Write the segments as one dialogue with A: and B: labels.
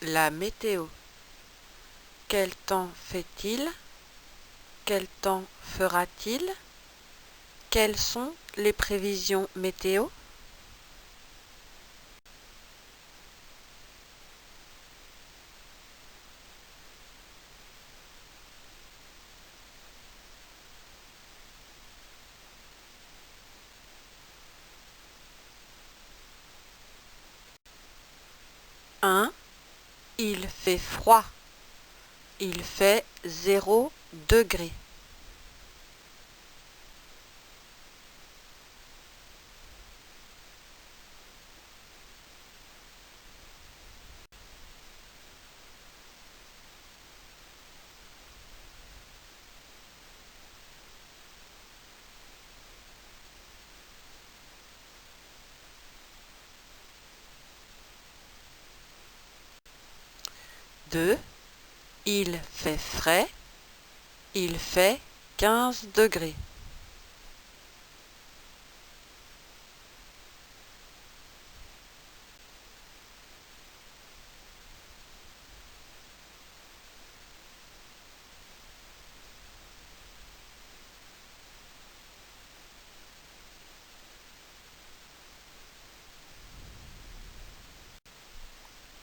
A: La météo. Quel temps fait-il? Quel temps fera-t-il? Quelles sont les prévisions météo? Un. Il fait froid. Il fait 0 degré. 2. Il fait frais. Il fait 15 degrés.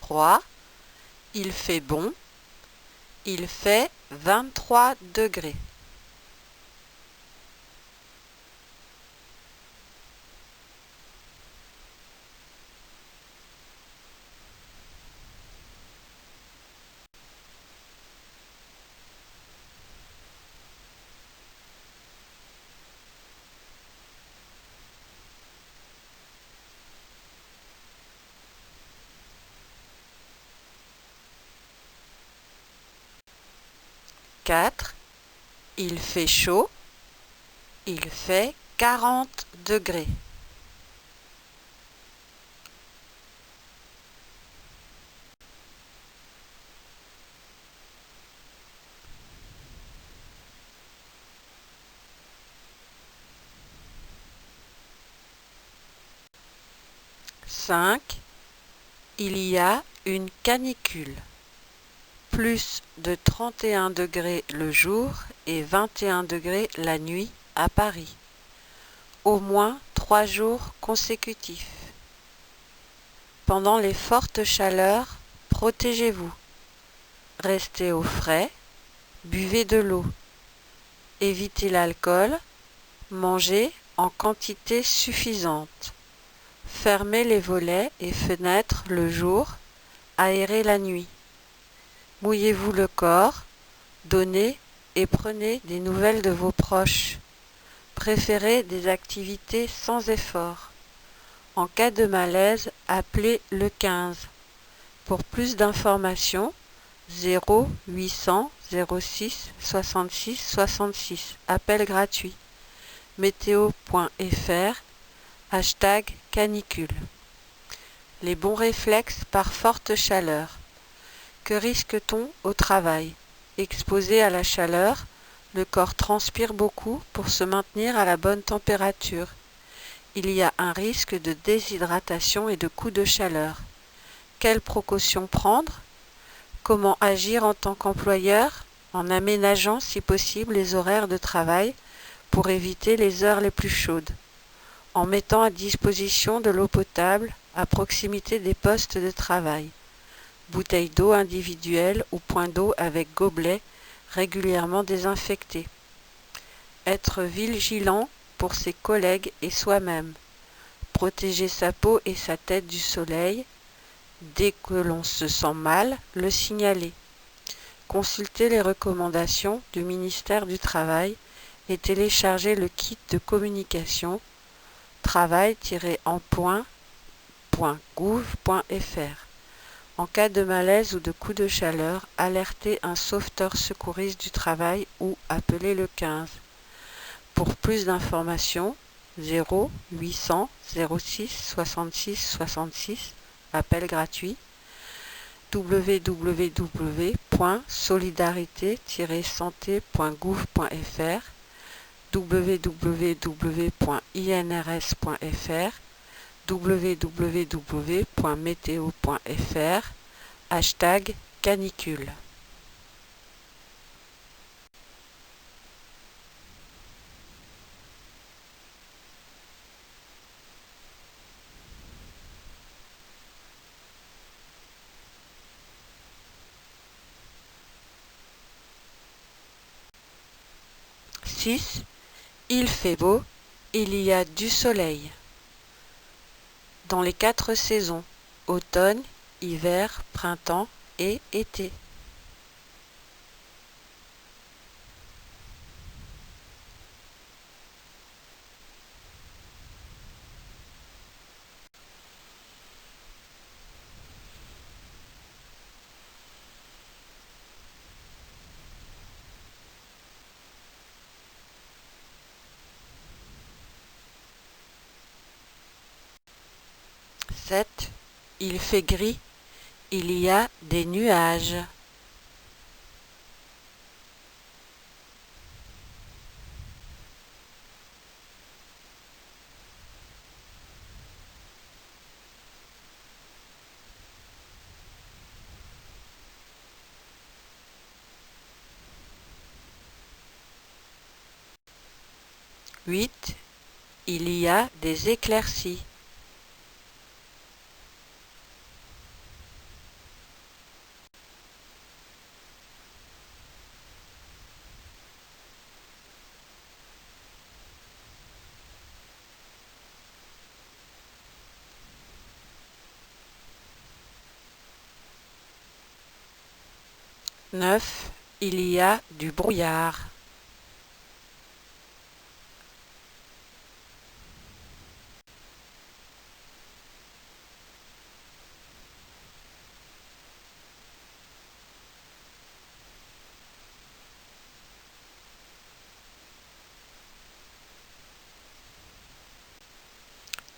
A: 3. Il fait bon. Il fait 23 degrés. 4. Il fait chaud. Il fait 40 degrés. 5. Il y a une canicule. Plus de 31 degrés le jour et 21 degrés la nuit à Paris. Au moins 3 jours consécutifs. Pendant les fortes chaleurs, protégez-vous. Restez au frais, buvez de l'eau. Évitez l'alcool, mangez en quantité suffisante. Fermez les volets et fenêtres le jour, aérez la nuit. Mouillez-vous le corps, donnez et prenez des nouvelles de vos proches. Préférez des activités sans effort. En cas de malaise, appelez le 15. Pour plus d'informations, 0 800 06 66 66. Appel gratuit. Météo.fr #canicule. Les bons réflexes par forte chaleur. Que risque-t-on au travail? Exposé à la chaleur, le corps transpire beaucoup pour se maintenir à la bonne température. Il y a un risque de déshydratation et de coup de chaleur. Quelles précautions prendre? Comment agir en tant qu'employeur? En aménageant si possible les horaires de travail pour éviter les heures les plus chaudes. En mettant à disposition de l'eau potable à proximité des postes de travail. Bouteilles d'eau individuelles ou point d'eau avec gobelet régulièrement désinfectés. Être vigilant pour ses collègues et soi-même. Protéger sa peau et sa tête du soleil. Dès que l'on se sent mal, le signaler. Consulter les recommandations du ministère du Travail et télécharger le kit de communication travail-en-point.gouv.fr. En cas de malaise ou de coup de chaleur, alertez un sauveteur secouriste du travail ou appelez le 15. Pour plus d'informations, 0 800 06 66 66, appel gratuit, www.solidarité-santé.gouv.fr, www.inrs.fr, www.meteo.fr, #canicule. « 6. Il fait beau, il y a du soleil. » Dans les 4 saisons, automne, hiver, printemps et été. « 7. Il fait gris, il y a des nuages. » 8. Il y a des éclaircies. 9. Il y a du brouillard.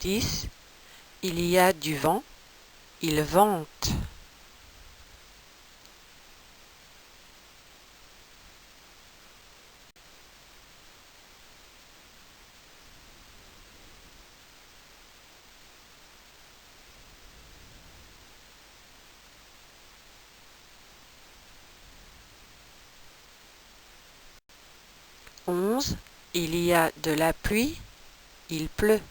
A: 10. Il y a du vent, il vente. 11. Il y a de la pluie, il pleut.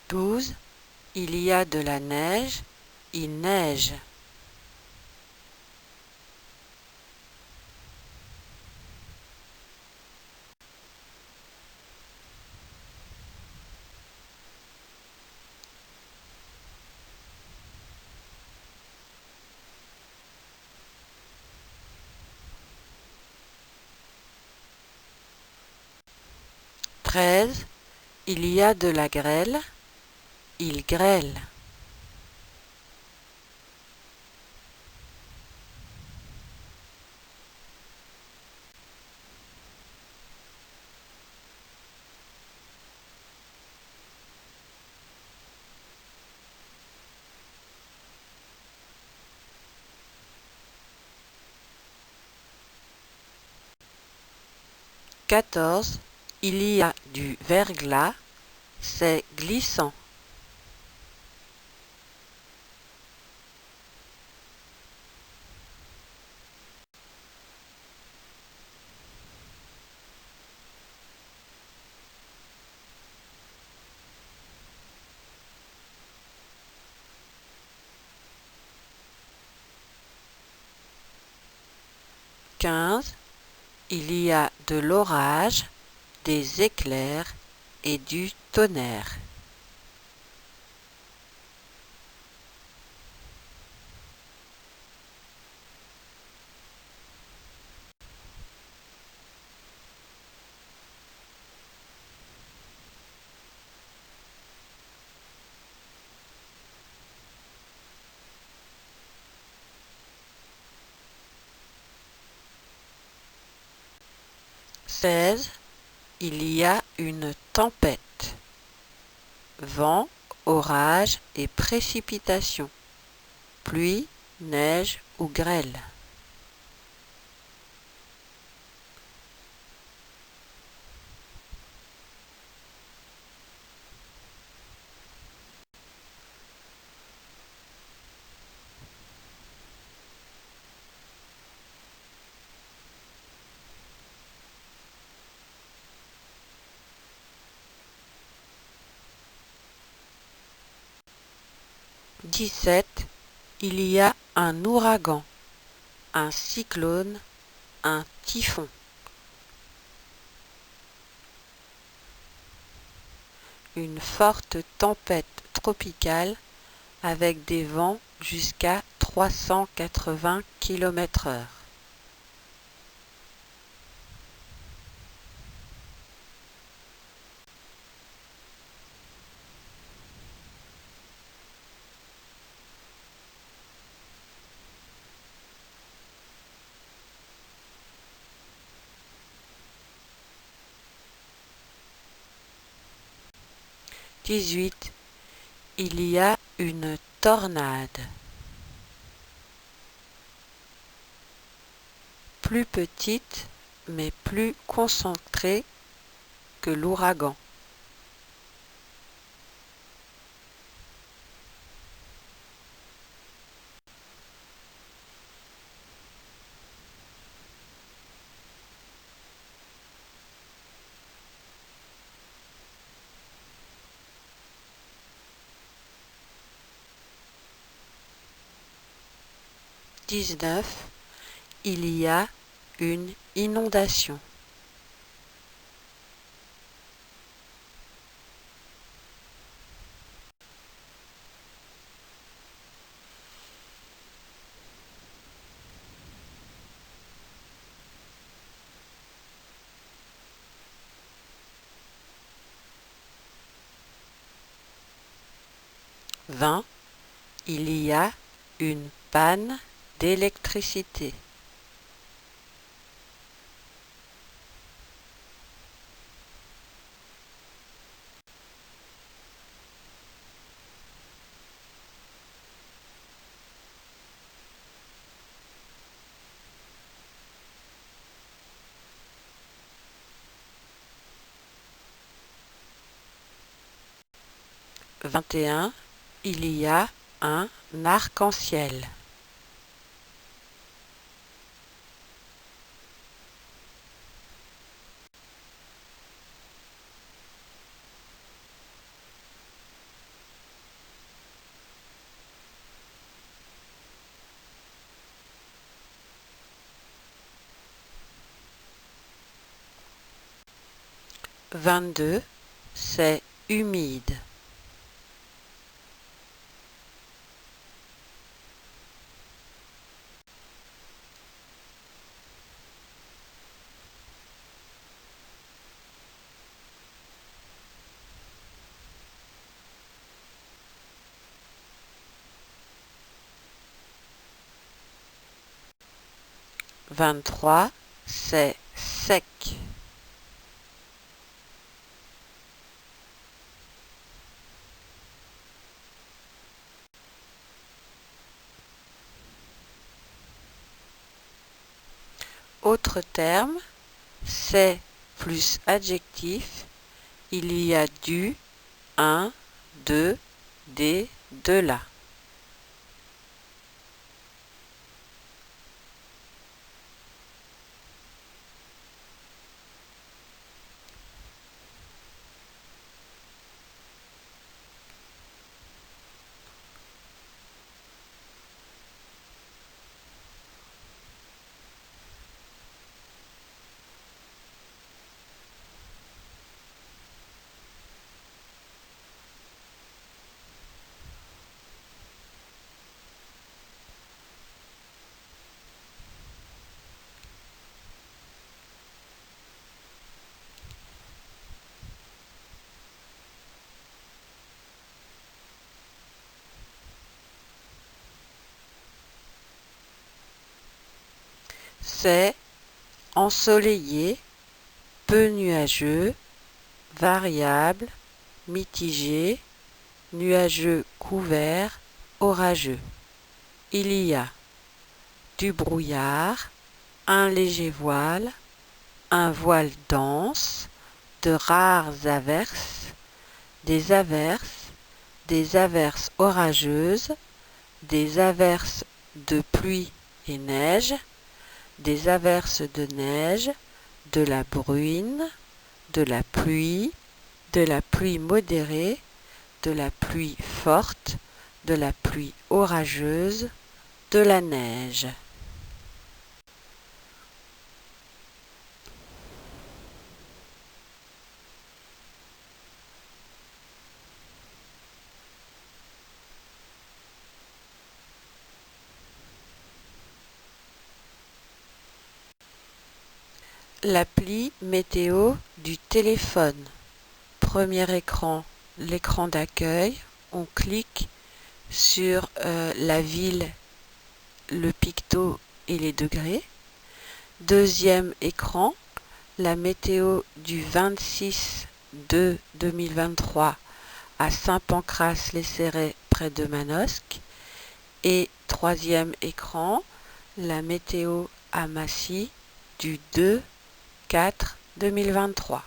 A: 12. Il y a de la neige, il neige. 13. Il y a de la grêle, il grêle. 14. Il y a du verglas, c'est glissant. 15. « 15. » Il y a de l'orage, des éclairs et du tonnerre. 16. il y a une tempête. Vent, orage et précipitation. Pluie, neige ou grêle. « 17. Il y a un ouragan, un cyclone, un typhon. Une forte tempête tropicale avec des vents jusqu'à 380 km/h. « 18. Il y a une tornade. Plus petite mais plus concentrée que l'ouragan. « 19. Il y a une inondation. « 20. Il y a une panne d'électricité. » 21. Il y a un arc-en-ciel. 22. C'est humide. 23. C'est sec. 'Autre terme, c'est plus adjectif, il y a du, un, deux, des, de la. C'est ensoleillé, peu nuageux, variable, mitigé, nuageux couvert, orageux. Il y a du brouillard, un léger voile, un voile dense, de rares averses, des averses orageuses, des averses de pluie et neige, des averses de neige, de la bruine, de la pluie modérée, de la pluie forte, de la pluie orageuse, de la neige. L'appli météo du téléphone. Premier écran, l'écran d'accueil. On clique sur la ville, le picto et les degrés. Deuxième écran, la météo du 26/2/2023 à Saint-Pancrace-les-Cérets près de Manosque. Et troisième écran, la météo à Massy du 2/4/2023.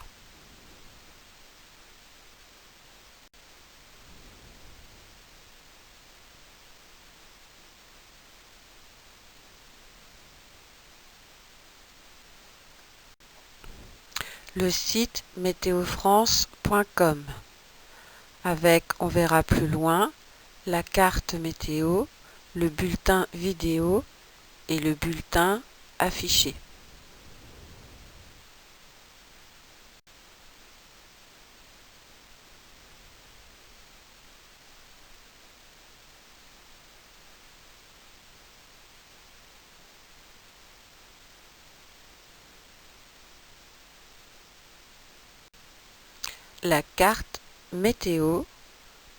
A: Le site météofrance.com avec, on verra plus loin, la carte météo, le bulletin vidéo et le bulletin affiché. La carte météo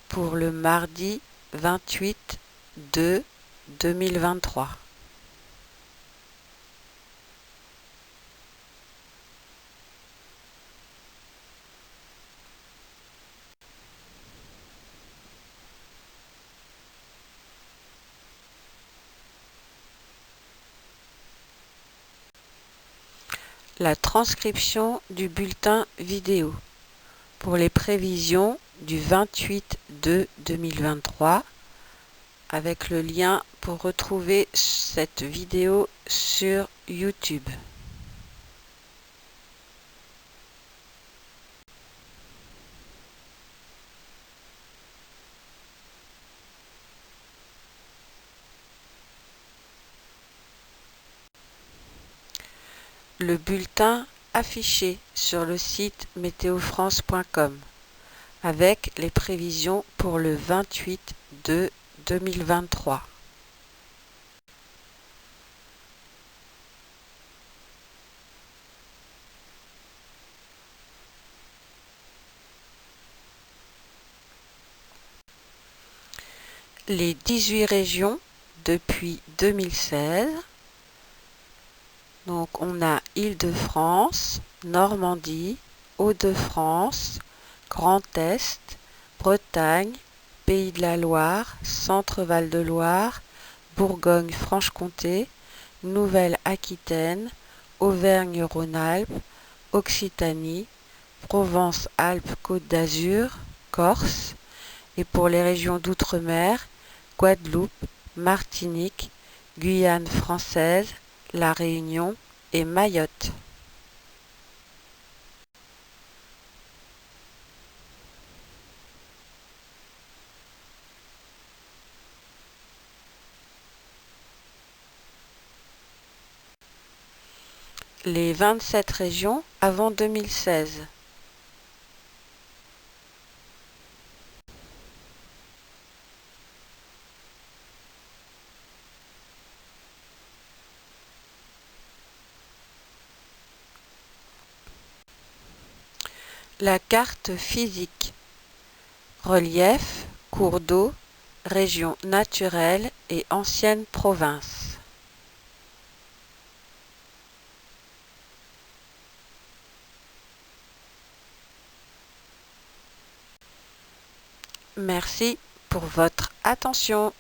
A: pour le mardi 28/2/2023. La transcription du bulletin vidéo pour les prévisions du 28/2/2023 avec le lien pour retrouver cette vidéo sur YouTube. Le bulletin affiché sur le site météofrance.com avec les prévisions pour le 28/2/2023. Les 18 régions depuis 2016. Donc on a Île-de-France, Normandie, Hauts-de-France, Grand Est, Bretagne, Pays de la Loire, Centre-Val de Loire, Bourgogne-Franche-Comté, Nouvelle-Aquitaine, Auvergne-Rhône-Alpes, Occitanie, Provence-Alpes-Côte d'Azur, Corse, et pour les régions d'outre-mer, Guadeloupe, Martinique, Guyane française, La Réunion et Mayotte. Les 27 régions avant 2016. La carte physique. Relief, cours d'eau, régions naturelles et anciennes provinces. « Merci pour votre attention.